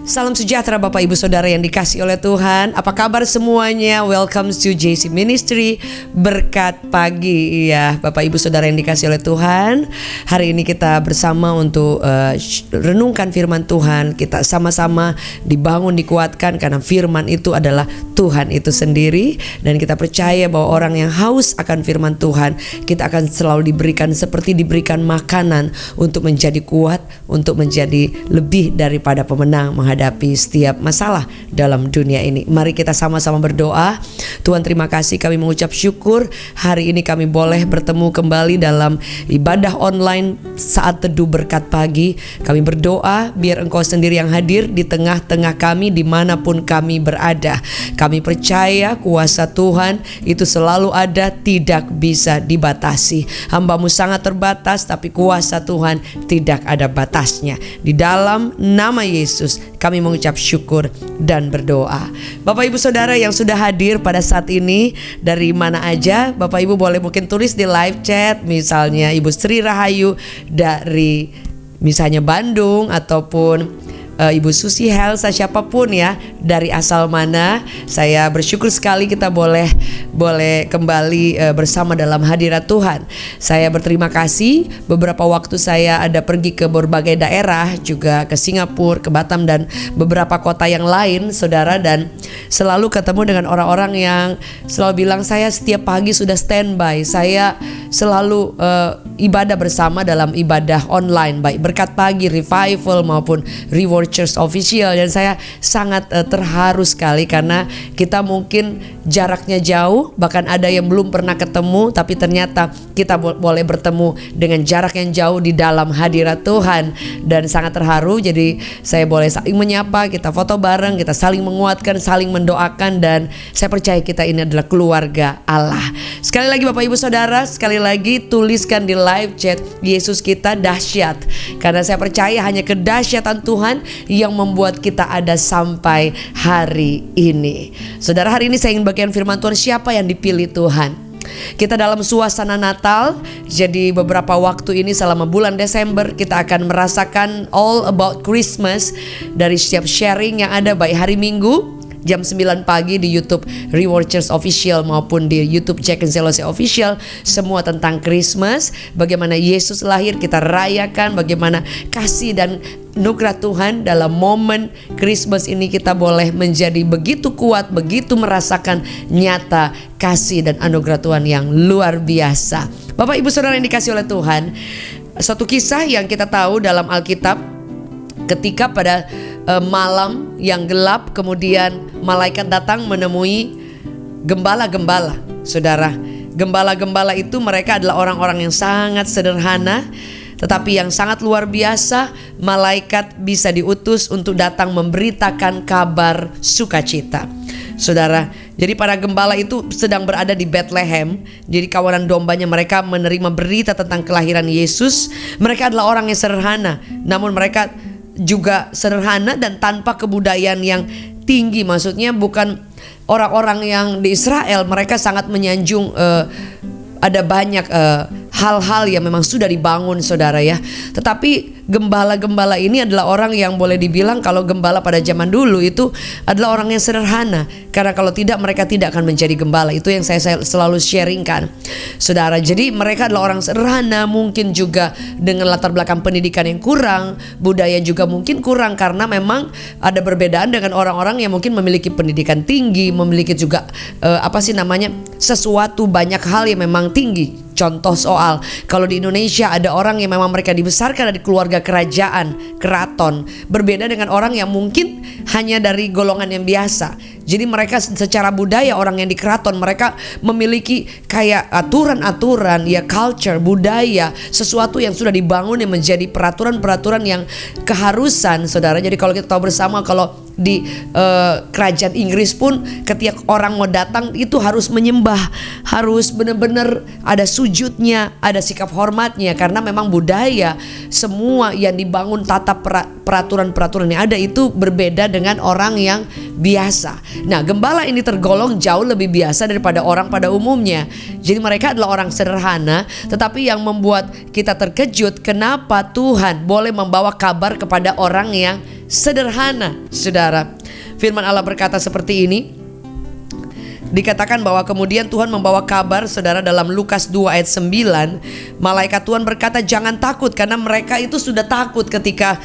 Salam sejahtera Bapak Ibu Saudara yang dikasihi oleh Tuhan. Apa kabar semuanya? Welcome to JC Ministry Berkat Pagi. Ya, Bapak Ibu Saudara yang dikasihi oleh Tuhan, hari ini kita bersama untuk renungkan firman Tuhan. Kita sama-sama dibangun, dikuatkan karena firman itu adalah Tuhan itu sendiri. Dan kita percaya bahwa orang yang haus akan firman Tuhan, kita akan selalu diberikan seperti diberikan makanan untuk menjadi kuat, untuk menjadi lebih daripada pemenang menghadapi setiap masalah dalam dunia ini. Mari kita sama-sama berdoa. Tuhan, terima kasih, kami mengucap syukur hari ini kami boleh bertemu kembali dalam ibadah online saat teduh berkat pagi. Kami berdoa biar Engkau sendiri yang hadir di tengah-tengah kami dimanapun kami berada. Kami percaya kuasa Tuhan itu selalu ada, tidak bisa dibatasi. Hamba-Mu sangat terbatas, tapi kuasa Tuhan tidak ada batasnya. Di dalam nama Yesus kami mengucap syukur dan berdoa. Bapak Ibu Saudara yang sudah hadir pada saat ini dari mana aja, Bapak Ibu boleh mungkin tulis di live chat. Misalnya Ibu Sri Rahayu dari misalnya Bandung, ataupun Ibu Susi Helsa, siapapun ya, dari asal mana. Saya bersyukur sekali kita boleh kembali bersama dalam hadirat Tuhan. Saya berterima kasih, beberapa waktu saya ada pergi ke berbagai daerah, juga ke Singapura, ke Batam, dan beberapa kota yang lain, saudara. Dan selalu ketemu dengan orang-orang yang selalu bilang, saya setiap pagi sudah standby. Saya selalu ibadah bersama dalam ibadah online, baik berkat pagi, revival maupun reward Church Official. Dan saya sangat terharu sekali karena kita mungkin jaraknya jauh, bahkan ada yang belum pernah ketemu, tapi ternyata kita boleh bertemu dengan jarak yang jauh di dalam hadirat Tuhan. Dan sangat terharu, jadi saya boleh saling menyapa, kita foto bareng, kita saling menguatkan, saling mendoakan. Dan saya percaya kita ini adalah keluarga Allah. Sekali lagi Bapak Ibu Saudara, sekali lagi tuliskan di live chat, Yesus kita dahsyat. Karena saya percaya hanya kedahsyatan Tuhan yang membuat kita ada sampai hari ini. Saudara, hari ini saya ingin bagian firman Tuhan, siapa yang dipilih Tuhan. Kita dalam suasana Natal, jadi beberapa waktu ini selama bulan Desember kita akan merasakan all about Christmas dari setiap sharing yang ada, baik hari Minggu jam 9 pagi di YouTube Reward Church Official maupun di YouTube Jack and Zelosia Official, semua tentang Christmas. Bagaimana Yesus lahir kita rayakan, bagaimana kasih dan anugerah Tuhan dalam momen Christmas ini kita boleh menjadi begitu kuat, begitu merasakan nyata kasih dan anugerah Tuhan yang luar biasa. Bapak Ibu Saudara yang dikasihi oleh Tuhan, satu kisah yang kita tahu dalam Alkitab, ketika pada malam yang gelap, kemudian malaikat datang menemui gembala-gembala. Saudara, gembala-gembala itu mereka adalah orang-orang yang sangat sederhana, tetapi yang sangat luar biasa. Malaikat bisa diutus untuk datang memberitakan kabar sukacita. Saudara, jadi para gembala itu sedang berada di Bethlehem. Jadi kawanan dombanya mereka menerima berita tentang kelahiran Yesus. Mereka adalah orang yang sederhana, namun mereka juga sederhana dan tanpa kebudayaan yang tinggi. Maksudnya bukan orang-orang yang di Israel, mereka sangat menyanjung ada banyak hal-hal yang memang sudah dibangun, saudara ya. Tetapi gembala-gembala ini adalah orang yang boleh dibilang, kalau gembala pada zaman dulu itu adalah orang yang sederhana. Karena kalau tidak, mereka tidak akan menjadi gembala. Itu yang saya selalu sharingkan, saudara. Jadi mereka adalah orang sederhana, mungkin juga dengan latar belakang pendidikan yang kurang, budaya juga mungkin kurang, karena memang ada perbedaan dengan orang-orang yang mungkin memiliki pendidikan tinggi, memiliki juga sesuatu banyak hal yang memang tinggi. Contoh soal, kalau di Indonesia ada orang yang memang mereka dibesarkan dari keluarga kerajaan, keraton, berbeda dengan orang yang mungkin hanya dari golongan yang biasa. Jadi mereka secara budaya, orang yang di keraton, mereka memiliki kayak aturan-aturan, ya culture, budaya, sesuatu yang sudah dibangun yang menjadi peraturan-peraturan yang keharusan, saudara. Jadi kalau kita tahu bersama, kalau di kerajaan Inggris pun ketika orang mau datang itu harus menyembah, harus benar-benar ada sujudnya, ada sikap hormatnya, karena memang budaya semua yang dibangun, tata peraturan-peraturan yang ada itu berbeda dengan orang yang biasa. Nah, gembala ini tergolong jauh lebih biasa daripada orang pada umumnya. Jadi mereka adalah orang sederhana, tetapi yang membuat kita terkejut, kenapa Tuhan boleh membawa kabar kepada orang yang sederhana, saudara. Firman Allah berkata seperti ini. Dikatakan bahwa kemudian Tuhan membawa kabar, saudara, dalam Lukas 2 ayat 9. Malaikat Tuhan berkata, jangan takut, karena mereka itu sudah takut ketika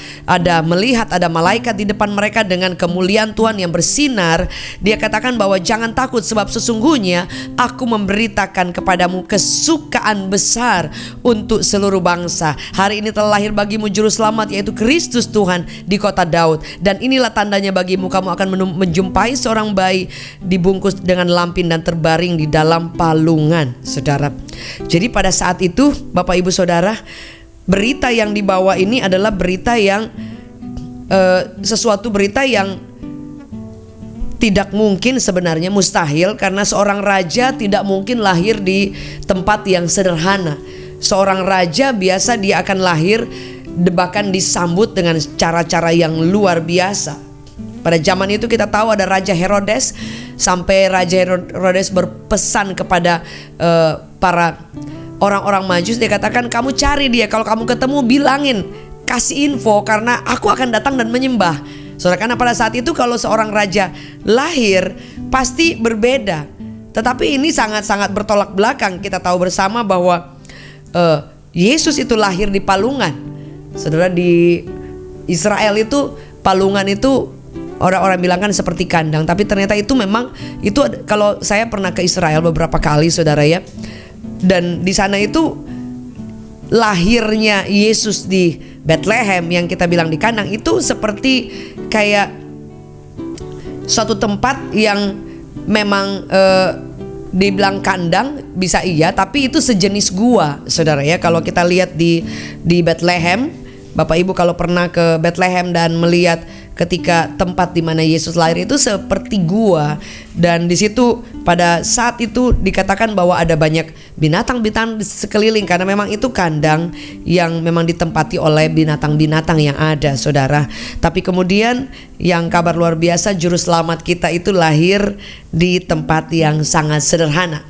melihat ada malaikat di depan mereka dengan kemuliaan Tuhan yang bersinar. Dia katakan bahwa jangan takut, sebab sesungguhnya aku memberitakan kepadamu kesukaan besar untuk seluruh bangsa. Hari ini telah lahir bagimu juru selamat, yaitu Kristus Tuhan di kota Daud. Dan inilah tandanya bagimu, kamu akan menjumpai seorang bayi dibungkus dengan lampin dan terbaring di dalam palungan, saudara. Jadi pada saat itu, Bapak Ibu Saudara, berita yang dibawa ini adalah berita yang sesuatu berita yang tidak mungkin, sebenarnya mustahil, karena seorang raja tidak mungkin lahir di tempat yang sederhana. Seorang raja biasa dia akan lahir bahkan disambut dengan cara-cara yang luar biasa. Pada zaman itu kita tahu ada Raja Herodes. Sampai Raja Herodes berpesan kepada para orang-orang Majus. Dia katakan, kamu cari dia, kalau kamu ketemu bilangin, kasih info, karena aku akan datang dan menyembah. Saudara, karena pada saat itu kalau seorang raja lahir pasti berbeda. Tetapi ini sangat-sangat bertolak belakang. Kita tahu bersama bahwa Yesus itu lahir di palungan. Saudara, di Israel itu palungan itu orang-orang bilang kan seperti kandang, tapi ternyata itu memang itu. Kalau saya pernah ke Israel beberapa kali, saudara ya, dan di sana itu lahirnya Yesus di Bethlehem yang kita bilang di kandang itu seperti kayak suatu tempat yang memang dibilang kandang bisa iya, tapi itu sejenis gua, saudara ya. Kalau kita lihat di Bethlehem, Bapak Ibu kalau pernah ke Bethlehem dan melihat ketika tempat di mana Yesus lahir itu seperti gua, dan di situ pada saat itu dikatakan bahwa ada banyak binatang-binatang di sekeliling, karena memang itu kandang yang memang ditempati oleh binatang-binatang yang ada, saudara. Tapi kemudian yang kabar luar biasa, juru selamat kita itu lahir di tempat yang sangat sederhana.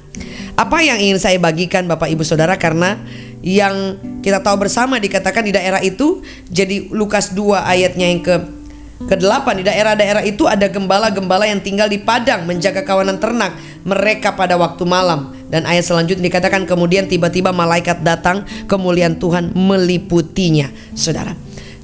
Apa yang ingin saya bagikan Bapak Ibu Saudara, karena yang kita tahu bersama dikatakan di daerah itu, jadi Lukas 2 ayatnya yang ke-8, di daerah-daerah itu ada gembala-gembala yang tinggal di padang menjaga kawanan ternak mereka pada waktu malam. Dan ayat selanjutnya dikatakan, kemudian tiba-tiba malaikat datang, kemuliaan Tuhan meliputinya, saudara.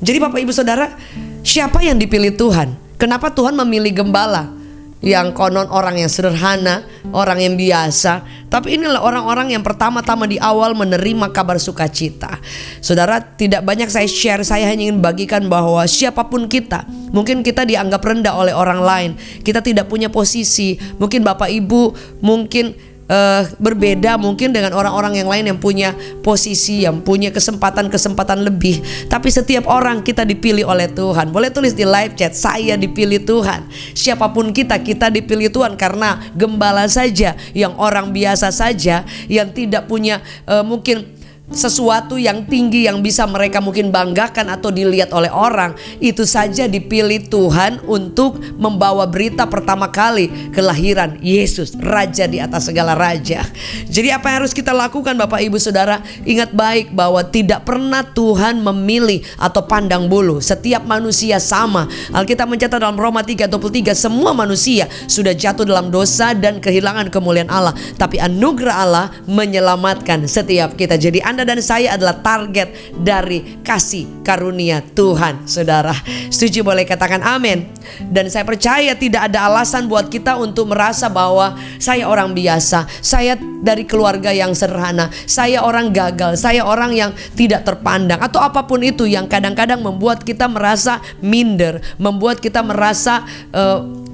Jadi Bapak Ibu Saudara, siapa yang dipilih Tuhan? Kenapa Tuhan memilih gembala yang konon orang yang sederhana, orang yang biasa? Tapi inilah orang-orang yang pertama-tama di awal menerima kabar sukacita. Saudara, tidak banyak saya share, saya hanya ingin bagikan bahwa siapapun kita, mungkin kita dianggap rendah oleh orang lain, kita tidak punya posisi, mungkin Bapak Ibu mungkin berbeda mungkin dengan orang-orang yang lain yang punya posisi, yang punya kesempatan lebih. Tapi setiap orang kita dipilih oleh Tuhan. Boleh tulis di live chat, saya dipilih Tuhan. Siapapun kita dipilih Tuhan, karena gembala saja yang orang biasa saja, yang tidak punya mungkin sesuatu yang tinggi yang bisa mereka mungkin banggakan atau dilihat oleh orang, itu saja dipilih Tuhan untuk membawa berita pertama kali kelahiran Yesus, Raja di atas segala raja. Jadi apa yang harus kita lakukan Bapak Ibu Saudara? Ingat baik bahwa tidak pernah Tuhan memilih atau pandang bulu. Setiap manusia sama. Alkitab mencatat dalam Roma 3:23, semua manusia sudah jatuh dalam dosa dan kehilangan kemuliaan Allah, tapi anugerah Allah menyelamatkan setiap kita. Jadi Anda dan saya adalah target dari kasih karunia Tuhan, saudara. Setuju? Boleh katakan amin. Dan saya percaya tidak ada alasan buat kita untuk merasa bahwa saya orang biasa, saya dari keluarga yang sederhana, saya orang gagal, saya orang yang tidak terpandang, atau apapun itu yang kadang-kadang membuat kita merasa minder, membuat kita merasa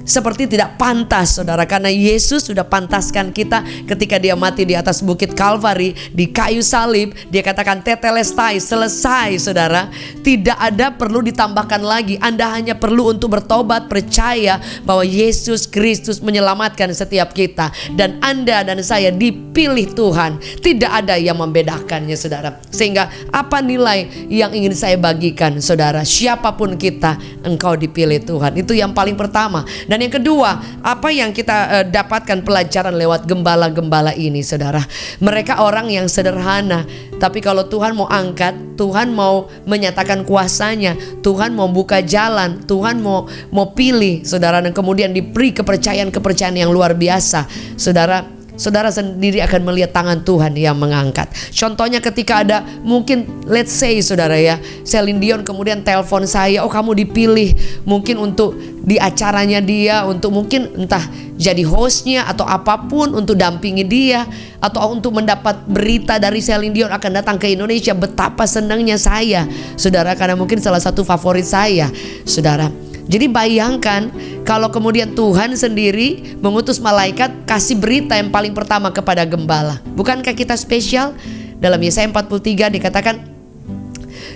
seperti tidak pantas, saudara. Karena Yesus sudah pantaskan kita ketika dia mati di atas bukit Kalvari, di kayu salib. Dia katakan tetelestai, selesai, saudara. Tidak ada perlu ditambahkan lagi. Anda hanya perlu untuk bertobat, percaya bahwa Yesus Kristus menyelamatkan setiap kita. Dan Anda dan saya dipilih Tuhan. Tidak ada yang membedakannya, saudara. Sehingga apa nilai yang ingin saya bagikan, saudara? Siapapun kita, engkau dipilih Tuhan. Itu yang paling pertama. Dan yang kedua, apa yang kita dapatkan pelajaran lewat gembala-gembala ini, saudara? Mereka orang yang sederhana, tapi kalau Tuhan mau angkat, Tuhan mau menyatakan kuasanya, Tuhan mau buka jalan, Tuhan mau pilih, saudara, dan kemudian diberi kepercayaan yang luar biasa, saudara. Saudara sendiri akan melihat tangan Tuhan yang mengangkat. Contohnya ketika ada mungkin let's say saudara ya, Celine Dion kemudian telepon saya, oh kamu dipilih mungkin untuk di acaranya dia, untuk mungkin entah jadi hostnya atau apapun, untuk dampingi dia, atau untuk mendapat berita dari Celine Dion akan datang ke Indonesia. Betapa senangnya saya, saudara, karena mungkin salah satu favorit saya, saudara. Jadi bayangkan kalau kemudian Tuhan sendiri mengutus malaikat kasih berita yang paling pertama kepada gembala. Bukankah kita spesial? Dalam Yesaya 43 dikatakan,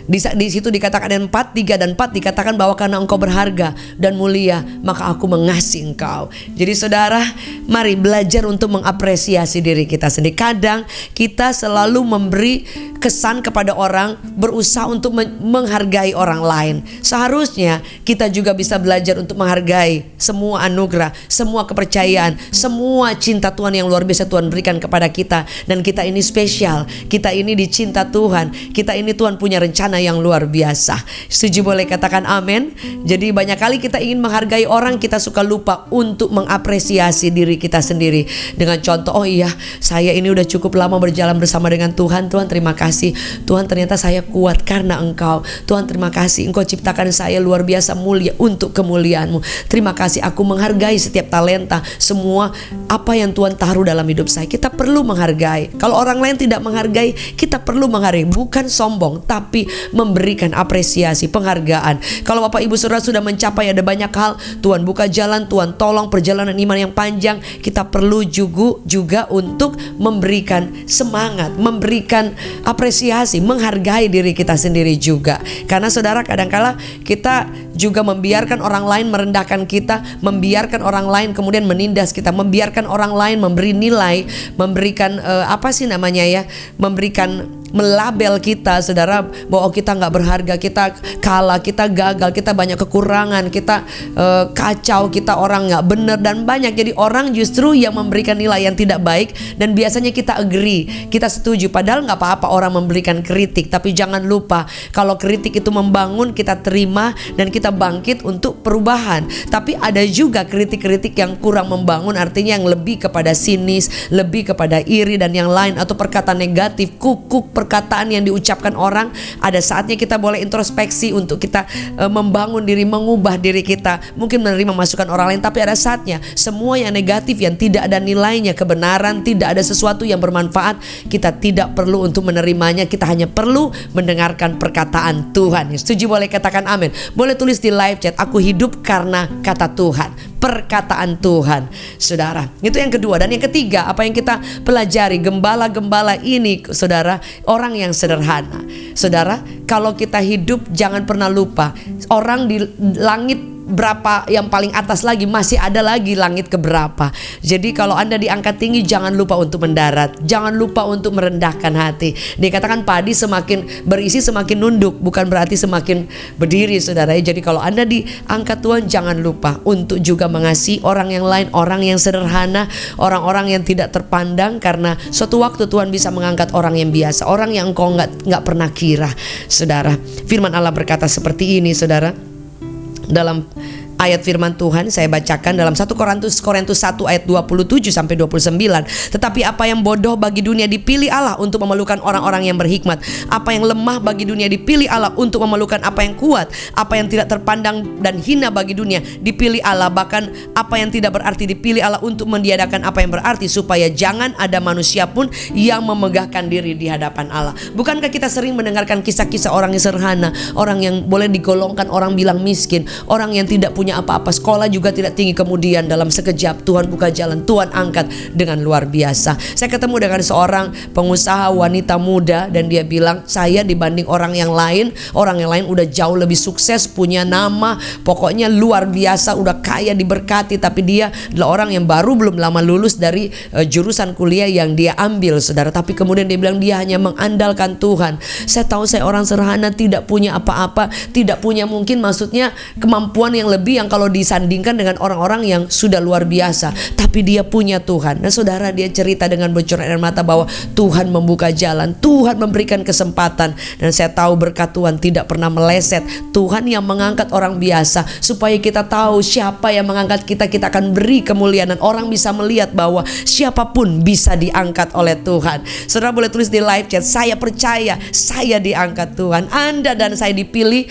di situ dikatakan 4:3 dan 4 dikatakan bahwa karena engkau berharga dan mulia, maka aku mengasihi engkau. Jadi saudara, mari belajar untuk mengapresiasi diri kita sendiri. Kadang kita selalu memberi kesan kepada orang, berusaha untuk menghargai orang lain. Seharusnya kita juga bisa belajar untuk menghargai semua anugerah, semua kepercayaan, semua cinta Tuhan yang luar biasa Tuhan berikan kepada kita. Dan kita ini spesial, kita ini dicinta Tuhan, kita ini Tuhan punya rencana yang luar biasa. Setuju, boleh katakan amin. Jadi banyak kali kita ingin menghargai orang, kita suka lupa untuk mengapresiasi diri kita sendiri. Dengan contoh, oh iya, saya ini udah cukup lama berjalan bersama dengan Tuhan. Tuhan terima kasih, Tuhan ternyata saya kuat karena Engkau. Tuhan terima kasih, Engkau ciptakan saya luar biasa mulia untuk kemuliaan-Mu. Terima kasih, aku menghargai setiap talenta, semua apa yang Tuhan taruh dalam hidup saya. Kita perlu menghargai. Kalau orang lain tidak menghargai, kita perlu menghargai. Bukan sombong, tapi memberikan apresiasi, penghargaan. Kalau Bapak Ibu Saudara sudah mencapai ada banyak hal, Tuhan buka jalan, Tuhan tolong perjalanan iman yang panjang, kita perlu juga untuk memberikan semangat, memberikan apresiasi, menghargai diri kita sendiri juga. Karena saudara, kadangkala kita juga membiarkan orang lain merendahkan kita, membiarkan orang lain kemudian menindas kita, membiarkan orang lain memberi nilai, memberikan memberikan melabel kita, saudara, bahwa kita nggak berharga, kita kalah, kita gagal, kita banyak kekurangan, kita kacau, kita orang nggak benar dan banyak. Jadi orang justru yang memberikan nilai yang tidak baik, dan biasanya kita agree, kita setuju. Padahal nggak apa-apa orang memberikan kritik, tapi jangan lupa kalau kritik itu membangun, kita terima dan kita bangkit untuk perubahan. Tapi ada juga kritik-kritik yang kurang membangun, artinya yang lebih kepada sinis, lebih kepada iri dan yang lain, atau perkataan negatif, kukuk perkataan yang diucapkan orang. Ada saatnya kita boleh introspeksi untuk kita membangun diri, mengubah diri kita, mungkin menerima masukan orang lain. Tapi ada saatnya semua yang negatif, yang tidak ada nilainya, kebenaran, tidak ada sesuatu yang bermanfaat, kita tidak perlu untuk menerimanya. Kita hanya perlu mendengarkan perkataan Tuhan. Setuju, boleh katakan amin. Boleh tulis di live chat, aku hidup karena kata Tuhan, perkataan Tuhan, saudara. Itu yang kedua. Dan yang ketiga, apa yang kita pelajari, gembala-gembala ini, saudara, orang yang sederhana. Saudara, kalau kita hidup jangan pernah lupa, orang di langit berapa yang paling atas lagi, masih ada lagi langit keberapa. Jadi kalau Anda diangkat tinggi, jangan lupa untuk mendarat, jangan lupa untuk merendahkan hati. Dikatakan padi semakin berisi semakin nunduk, bukan berarti semakin berdiri, saudara. Jadi kalau Anda diangkat Tuhan, jangan lupa untuk juga mengasihi orang yang lain, orang yang sederhana, orang-orang yang tidak terpandang, karena suatu waktu Tuhan bisa mengangkat orang yang biasa, orang yang engkau nggak pernah kira, saudara. Firman Allah berkata seperti ini, saudara. Dalam ayat firman Tuhan saya bacakan dalam 1 Korintus 1 ayat 27 sampai 29. Tetapi apa yang bodoh bagi dunia dipilih Allah untuk memerlukan orang-orang yang berhikmat. Apa yang lemah bagi dunia dipilih Allah untuk memerlukan apa yang kuat. Apa yang tidak terpandang dan hina bagi dunia dipilih Allah. Bahkan apa yang tidak berarti dipilih Allah untuk meniadakan apa yang berarti, supaya jangan ada manusia pun yang memegahkan diri di hadapan Allah. Bukankah kita sering mendengarkan kisah-kisah orang yang sederhana, orang yang boleh digolongkan orang bilang miskin, orang yang tidak punya apa-apa, sekolah juga tidak tinggi, kemudian dalam sekejap Tuhan buka jalan, Tuhan angkat dengan luar biasa. Saya ketemu dengan seorang pengusaha wanita muda, dan dia bilang, saya dibanding orang yang lain udah jauh lebih sukses, punya nama, pokoknya luar biasa, udah kaya, diberkati. Tapi dia adalah orang yang baru belum lama lulus dari jurusan kuliah yang dia ambil, saudara. Tapi kemudian dia bilang dia hanya mengandalkan Tuhan. Saya tahu saya orang sederhana, tidak punya apa-apa, tidak punya mungkin maksudnya kemampuan yang lebih ini yang kalau disandingkan dengan orang-orang yang sudah luar biasa, tapi dia punya Tuhan. Nah saudara, dia cerita dengan bercurah air mata bahwa Tuhan membuka jalan, Tuhan memberikan kesempatan. Dan saya tahu berkat Tuhan tidak pernah meleset. Tuhan yang mengangkat orang biasa supaya kita tahu siapa yang mengangkat kita, kita akan beri kemuliaan. Dan orang bisa melihat bahwa siapapun bisa diangkat oleh Tuhan. Saudara boleh tulis di live chat, saya percaya saya diangkat Tuhan. Anda dan saya dipilih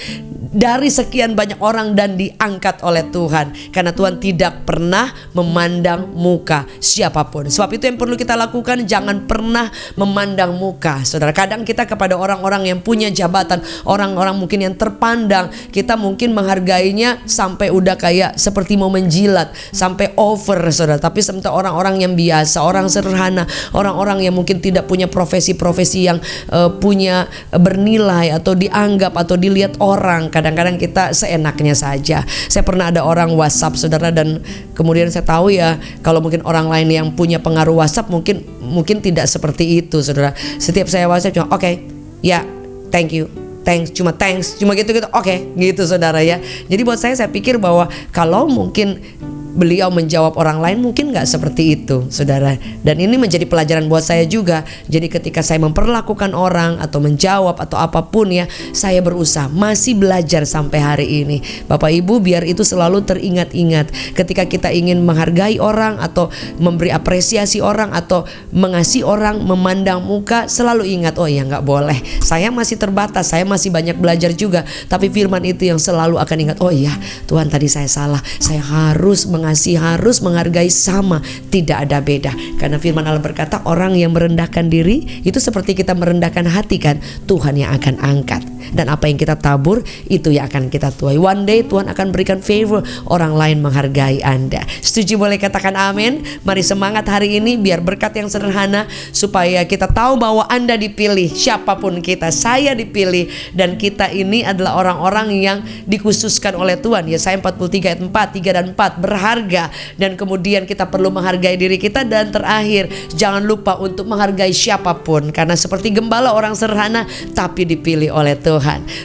dari sekian banyak orang dan diangkat oleh Tuhan, karena Tuhan tidak pernah memandang muka siapapun. Sebab itu yang perlu kita lakukan, jangan pernah memandang muka. Saudara, kadang kita kepada orang-orang yang punya jabatan, orang-orang mungkin yang terpandang, kita mungkin menghargainya sampai udah kayak seperti mau menjilat, sampai over, saudara. Tapi sementara orang-orang yang biasa, orang sederhana, orang-orang yang mungkin tidak punya profesi-profesi yang punya bernilai atau dianggap atau dilihat orang, kadang-kadang kita seenaknya saja. Saya pernah ada orang WhatsApp, saudara, dan kemudian saya tahu ya, kalau mungkin orang lain yang punya pengaruh WhatsApp mungkin tidak seperti itu, saudara. Setiap saya WhatsApp cuma oke, ya, thank you, thanks, cuma gitu-gitu, oke, gitu, saudara ya. Jadi buat saya pikir bahwa kalau mungkin beliau menjawab orang lain mungkin nggak seperti itu, saudara. Dan ini menjadi pelajaran buat saya juga. Jadi ketika saya memperlakukan orang atau menjawab atau apapun ya, saya berusaha, masih belajar sampai hari ini. Bapak Ibu, biar itu selalu teringat-ingat. Ketika kita ingin menghargai orang atau memberi apresiasi orang atau mengasihi orang, memandang muka, selalu ingat, oh ya nggak boleh. Saya masih terbatas, saya masih banyak belajar juga. Tapi firman itu yang selalu akan ingat, oh iya Tuhan tadi saya salah. Saya harus mengasihi, harus menghargai sama, tidak ada beda. Karena firman Allah berkata, orang yang merendahkan diri itu seperti kita merendahkan hati kan, Tuhan yang akan angkat. Dan apa yang kita tabur itu yang akan kita tuai. One day Tuhan akan berikan favor, orang lain menghargai Anda. Setuju? Boleh katakan amin. Mari semangat hari ini biar berkat yang sederhana, supaya kita tahu bahwa Anda dipilih. Siapapun kita, saya dipilih. Dan kita ini adalah orang-orang yang dikhususkan oleh Tuhan. Yesaya 43 ayat 4, 3 dan 4, berharga. Dan kemudian kita perlu menghargai diri kita. Dan terakhir, jangan lupa untuk menghargai siapapun, karena seperti gembala orang sederhana tapi dipilih oleh Tuhan.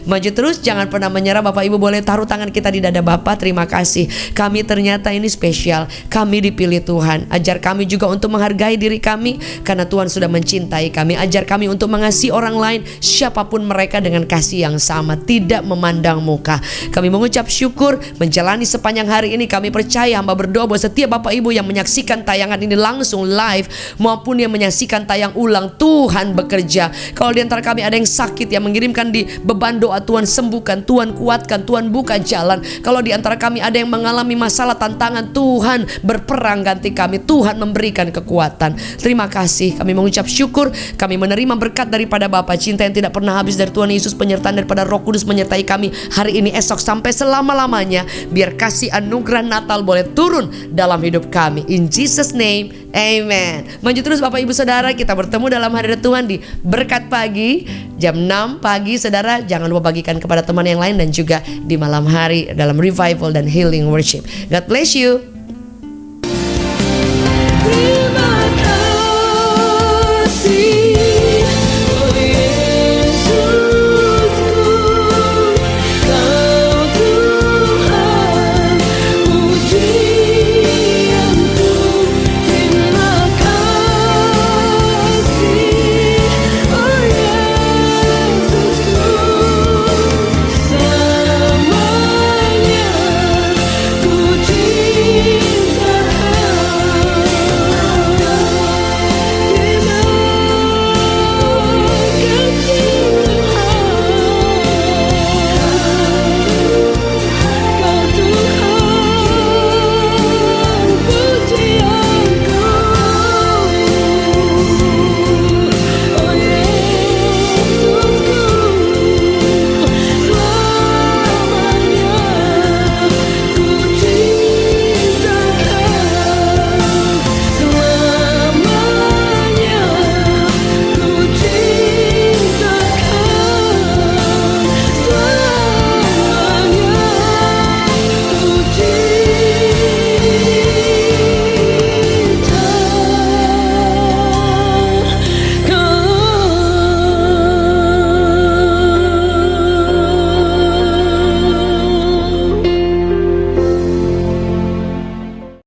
Maju terus, jangan pernah menyerah. Bapak Ibu boleh taruh tangan kita di dada Bapak. Terima kasih, kami ternyata ini spesial, kami dipilih Tuhan. Ajar kami juga untuk menghargai diri kami, karena Tuhan sudah mencintai kami. Ajar kami untuk mengasihi orang lain, siapapun mereka, dengan kasih yang sama, tidak memandang muka. Kami mengucap syukur menjalani sepanjang hari ini. Kami percaya, hamba berdoa bahwa setiap Bapak Ibu yang menyaksikan tayangan ini langsung live maupun yang menyaksikan tayang ulang, Tuhan bekerja. Kalau di antara kami ada yang sakit, yang mengirimkan di beban doa, Tuhan sembuhkan, Tuhan kuatkan, Tuhan buka jalan. Kalau di antara kami ada yang mengalami masalah, tantangan, Tuhan berperang ganti kami, Tuhan memberikan kekuatan. Terima kasih, kami mengucap syukur. Kami menerima berkat daripada Bapa, cinta yang tidak pernah habis dari Tuhan Yesus, penyertaan daripada Roh Kudus menyertai kami hari ini, esok, sampai selama-lamanya. Biar kasih anugerah Natal boleh turun dalam hidup kami. In Jesus name, amen. Maju terus Bapak Ibu Saudara, kita bertemu dalam hadirat Tuhan di Berkat Pagi jam 6 pagi, saudara. Jangan lupa bagikan kepada teman yang lain, dan juga di malam hari dalam revival dan healing worship. God bless you.